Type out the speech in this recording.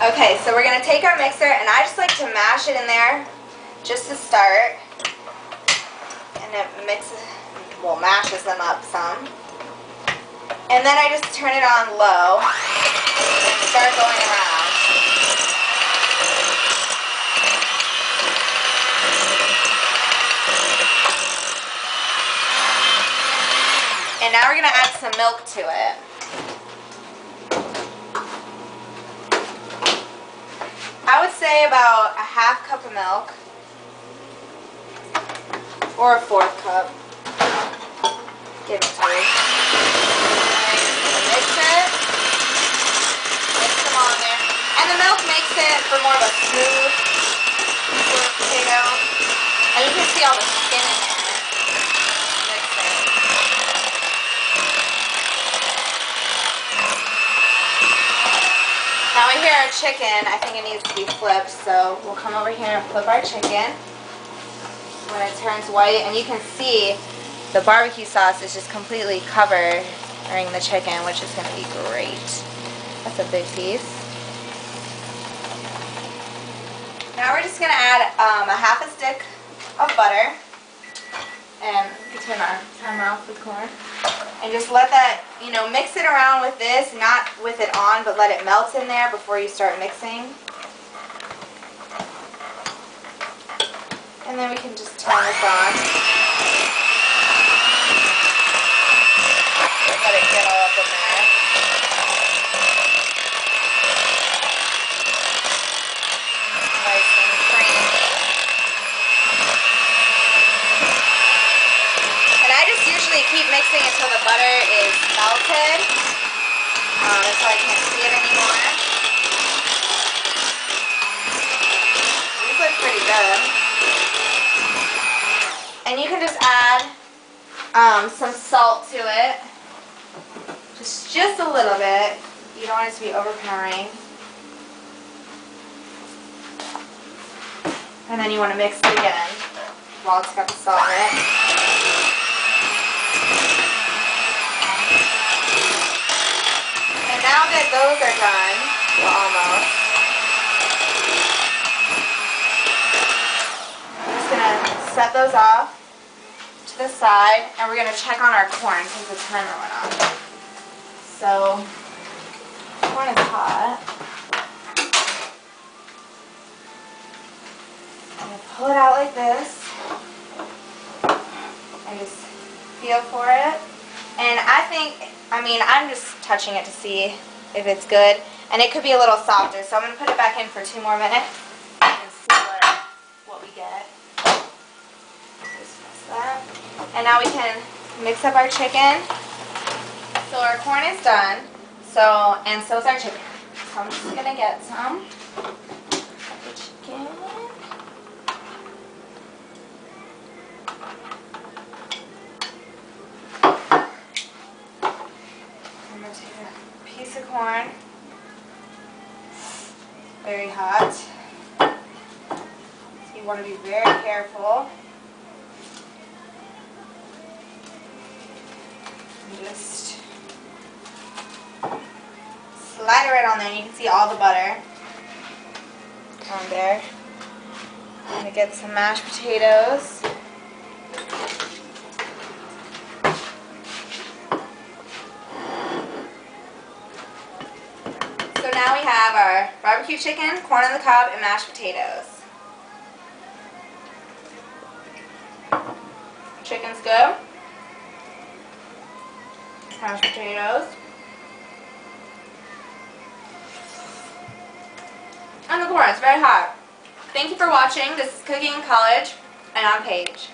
Okay, so we're going to take our mixer, and I just like to mash it in there just to start. And it mashes them up some. And then I just turn it on low and start going around. And now we're going to add some milk to it. I would say about a half cup of milk, or a fourth cup. Give it to me. Mix it. Mix them all in there. And the milk makes it for more of a smooth sort of potato. And you can see all the skin in there. Mix it. Now we hear our chicken. I think it needs to be flipped, so we'll come over here and flip our chicken when it turns white, and you can see the barbecue sauce is just completely covering the chicken, which is going to be great. That's a big piece. Now we're just going to add a half a stick of butter, and we can turn our timer off with corn. And just let that, mix it around with this, not with it on, but let it melt in there before you start mixing. And then we can just turn this on. Let it get all up in there. Nice and creamy. And I just usually keep mixing until the butter is melted, until I can't see it anymore. These look pretty good. And you can just add some salt to it, just a little bit. You don't want it to be overpowering. And then you want to mix it again while it's got the salt in it. And now that those are done, well, almost, I'm just going to set those off to the side, and we're going to check on our corn because the timer went off. So, corn is hot. I'm going to pull it out like this and just feel for it. And I'm just touching it to see if it's good. And it could be a little softer, so I'm going to put it back in for 2 more minutes and see what we get. That. And now we can mix up our chicken. So our corn is done. And so is our chicken. So I'm just gonna get some of the chicken. I'm gonna take a piece of corn. Very hot. So you want to be very careful. Just slide it right on there, and you can see all the butter on there. I'm going to get some mashed potatoes. So now we have our barbecue chicken, corn on the cob, and mashed potatoes. Chicken's good. Mashed potatoes. And the corn, it's very hot. Thank you for watching. This is Cooking in College, and I'm Paige.